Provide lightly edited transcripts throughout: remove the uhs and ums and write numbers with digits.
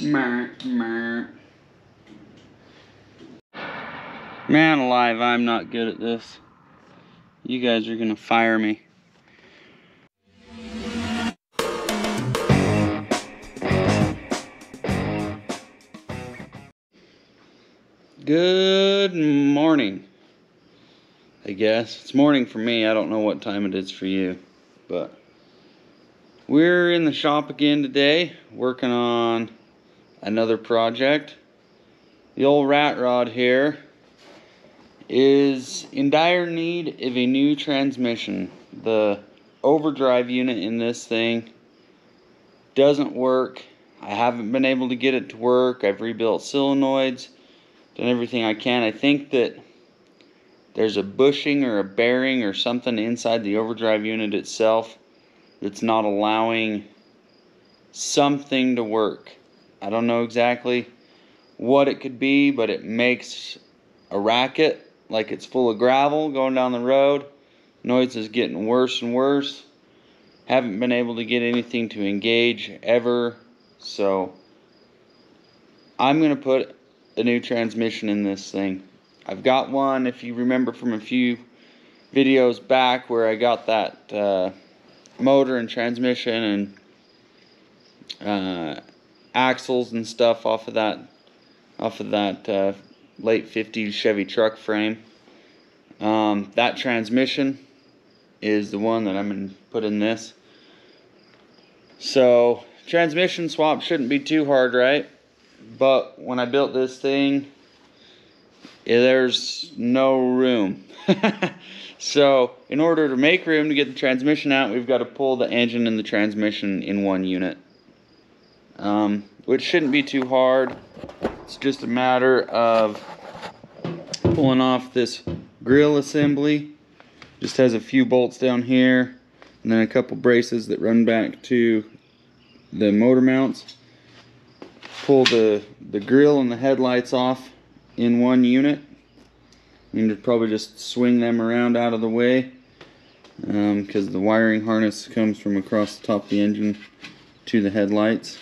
Man alive, I'm not good at this. You guys are gonna fire me. Good morning. I guess it's morning for me. I don't know what time it is for you, but we're in the shop again today, working on another project. The old rat rod here is in dire need of a new transmission. The overdrive unit in this thing doesn't work. I haven't been able to get it to work. I've rebuilt solenoids, done everything I can. I think that there's a bushing or a bearing or something inside the overdrive unit itself that's not allowing something to work. I don't know exactly what it could be, but it makes a racket like it's full of gravel going down the road. Noise is getting worse and worse. Haven't been able to get anything to engage ever, so I'm gonna put a new transmission in this thing. I've got one, if you remember from a few videos back, where I got that motor and transmission and axles and stuff off of that late 50s Chevy truck frame. That transmission is the one that I'm going to put in this. So transmission swap shouldn't be too hard, right? But when I built this thing, there's no room. So in order to make room to get the transmission out, we've got to pull the engine and the transmission in one unit, which shouldn't be too hard. It's just a matter of pulling off this grill assembly. Just has a few bolts down here and then a couple braces that run back to the motor mounts. Pull the grill and the headlights off in one unit. You can probably just swing them around out of the way, because the wiring harness comes from across the top of the engine to the headlights.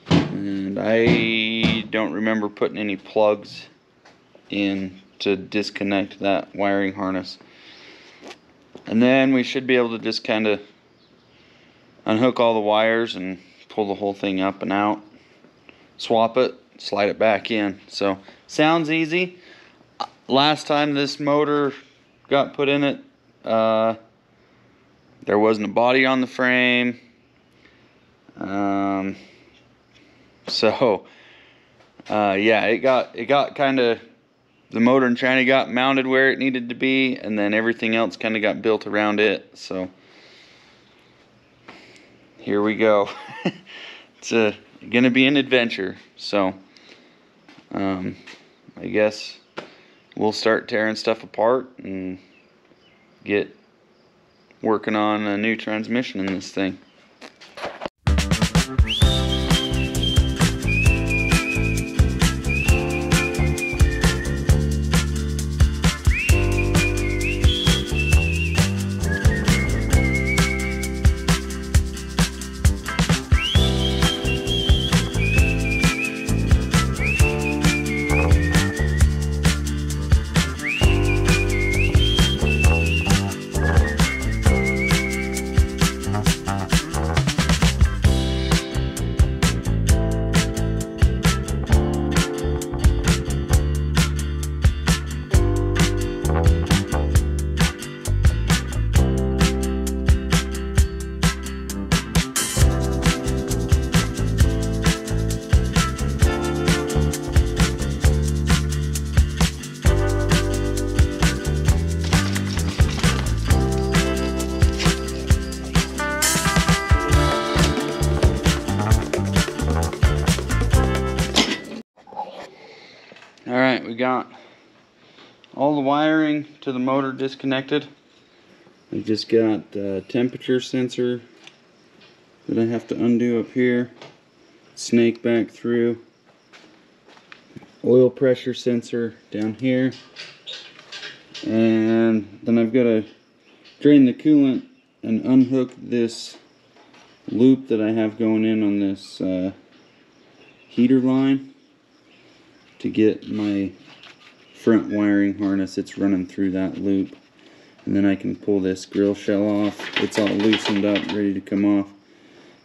And I don't remember putting any plugs in to disconnect that wiring harness. And then we should be able to just kind of unhook all the wires and pull the whole thing up and out, swap it, slide it back in. So sounds easy. Last time this motor got put in it, there wasn't a body on the frame. Yeah, it got kind of, the motor and tranny got mounted where it needed to be, and then everything else kind of got built around it. So here we go. It's gonna be an adventure. So I guess we'll start tearing stuff apart and get working on a new transmission in this thing. Alright, we got all the wiring to the motor disconnected. We just got a temperature sensor that I have to undo up here, snake back through, oil pressure sensor down here, and then I've got to drain the coolant and unhook this loop that I have going in on this heater line to get my front wiring harness. It's running through that loop. And then I can pull this grill shell off. It's all loosened up, ready to come off.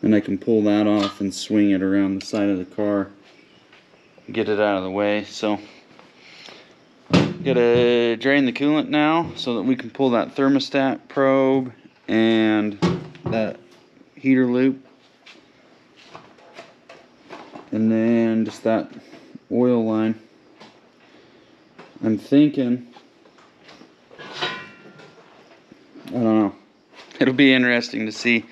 And I can pull that off and swing it around the side of the car, get it out of the way. So gotta drain the coolant now so that we can pull that thermostat probe and that heater loop, and then just that oil line. I'm thinking, I don't know, it'll be interesting to see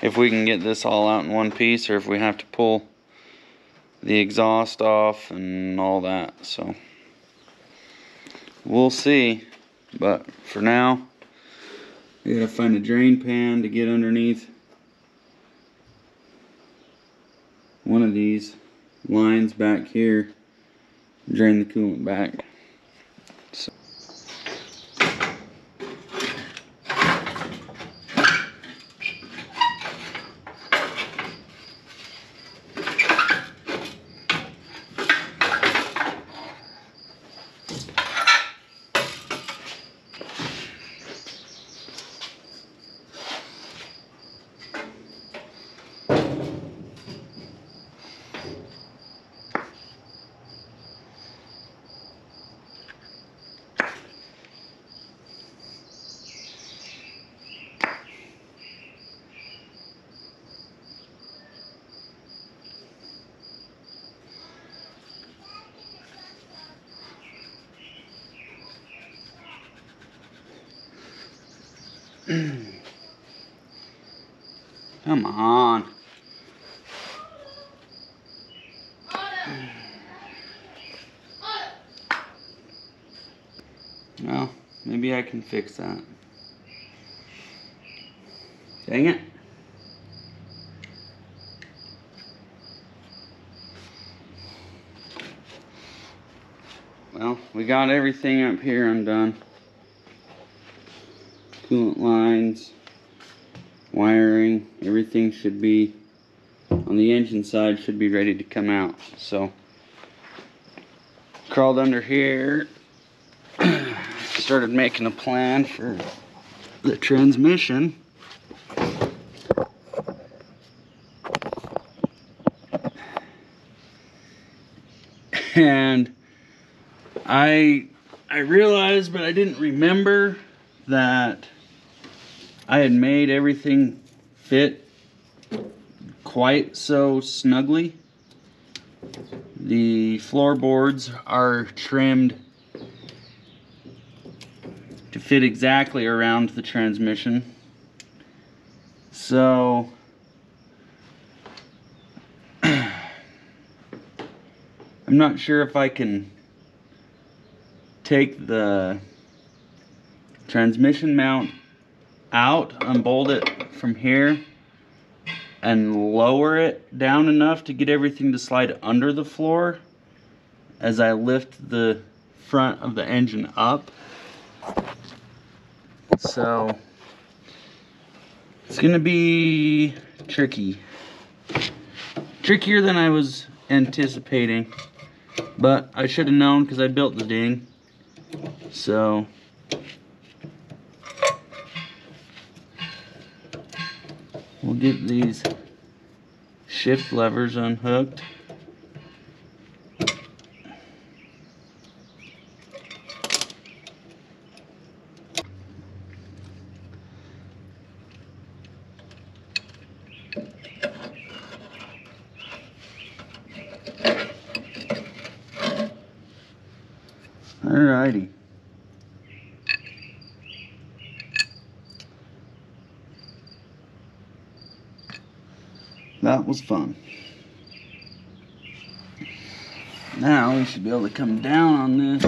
if we can get this all out in one piece or if we have to pull the exhaust off and all that. So we'll see, but for now we gotta find a drain pan to get underneath one of these lines back here, drain the coolant back. So come on. Well, maybe I can fix that. Dang it. Well, we got everything up here undone. Coolant lines, wiring, everything should be on the engine side, should be ready to come out. So crawled under here, started making a plan for the transmission. And I realized, but I didn't remember that I had made everything fit quite so snugly. The floorboards are trimmed to fit exactly around the transmission. So I'm not sure if I can take the transmission mount out, unbolt it from here, and lower it down enough to get everything to slide under the floor as I lift the front of the engine up. So it's gonna be tricky. Trickier than I was anticipating, but I should have known because I built the ding. So we'll get these shift levers unhooked. Alrighty. That was fun. Now we should be able to come down on this.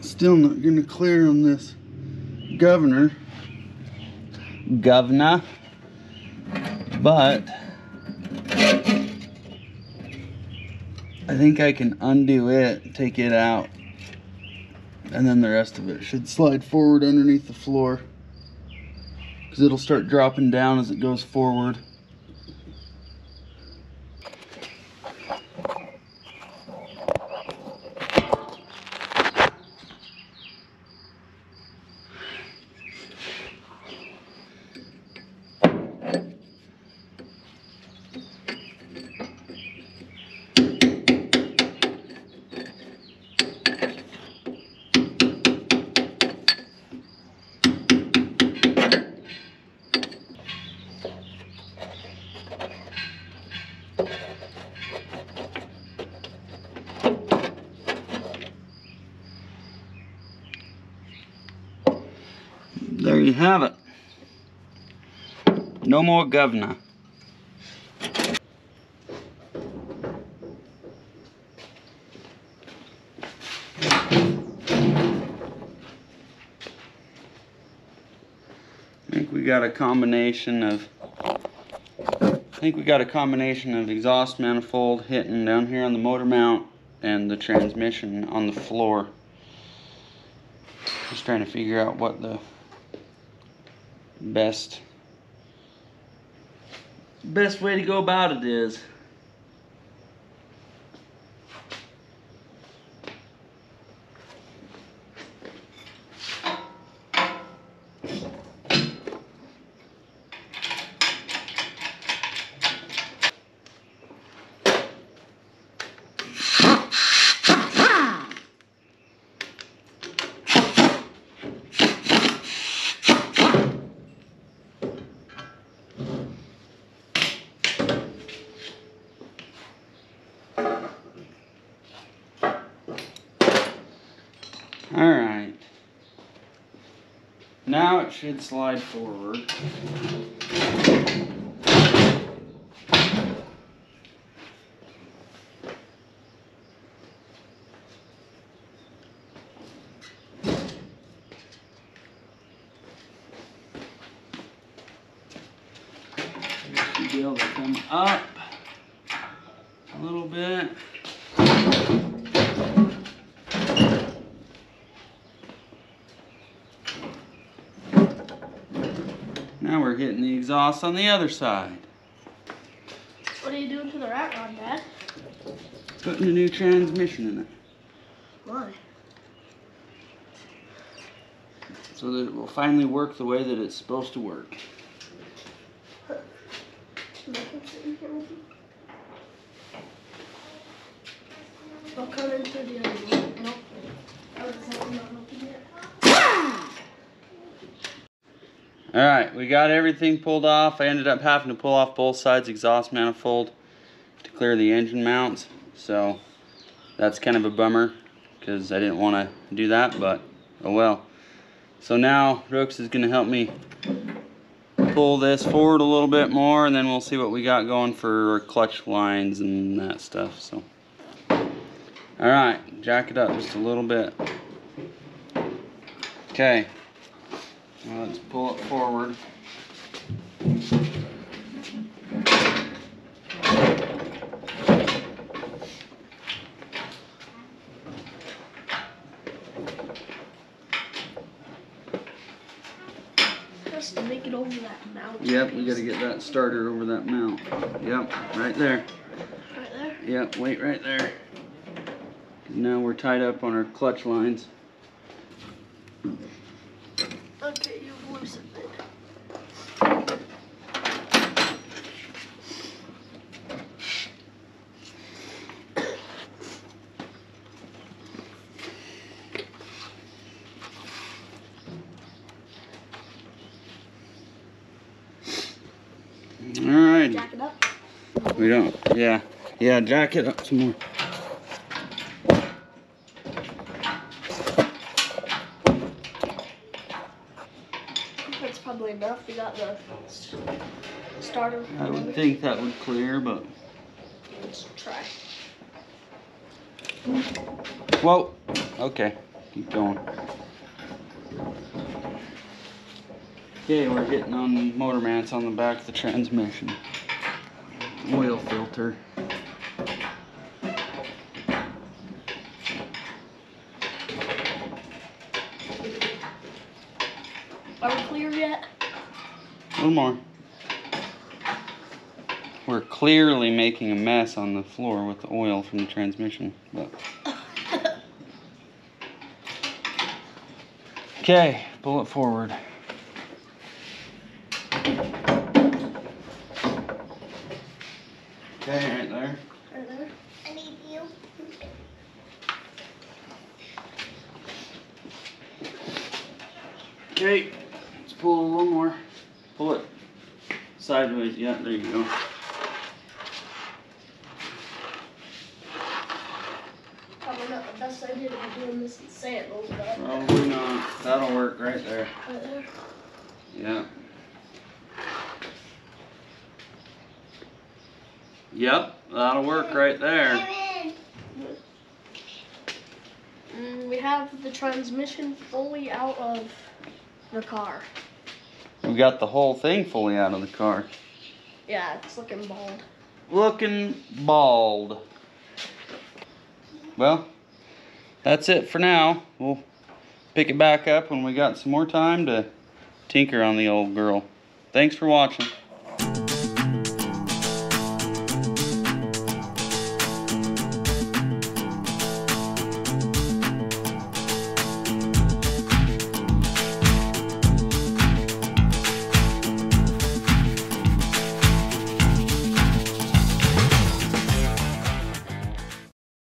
Still not gonna clear on this governor, but I think I can undo it, take it out, And then the rest of it should slide forward underneath the floor, because it'll start dropping down as it goes forward. There you have it. No more governor. I think we got a combination of exhaust manifold hitting down here on the motor mount and the transmission on the floor. Just trying to figure out what the best way to go about it is. Alright, now it should slide forward. Should be able to come up a little bit. Now we're hitting the exhaust on the other side. What are you doing to the rat rod, Dad? Putting a new transmission in it. Why? So that it will finally work the way that it's supposed to work. I'll come into the other one. Nope. Alright, we got everything pulled off. I ended up having to pull off both sides exhaust manifold to clear the engine mounts. So that's kind of a bummer because I didn't want to do that, but oh well. So now Brooks is going to help me pull this forward a little bit more, and then we'll see what we got going for clutch lines and that stuff. So alright, jack it up just a little bit. Okay. Now let's pull it forward. Just to make it over that mount. Yep, we got to get that starter over that mount. Yep, right there. Right there? Yep, wait right there. Now we're tied up on our clutch lines. Okay, you've loosened it. Alright. Jack it up. We don't, yeah, jack it up some more. That's probably enough. We got the starter. I would think that would clear, but Let's try. whoa. Okay, keep going. Okay, we're getting on motor mounts on the back of the transmission. Oil filter. little more. We're clearly making a mess on the floor with the oil from the transmission. But okay, pull it forward. Okay, right there. Right there. I need you. Okay, let's pull a little more. Pull it sideways. Yeah, there you go. Probably not the best idea to be doing this in sandals, but. Probably not. That'll work right there. Right there. Yeah. Yep, that'll work right there. We have the transmission fully out of the car. We got the whole thing fully out of the car. Yeah, it's looking bald. Looking bald. Well, that's it for now. We'll pick it back up when we got some more time to tinker on the old girl. Thanks for watching.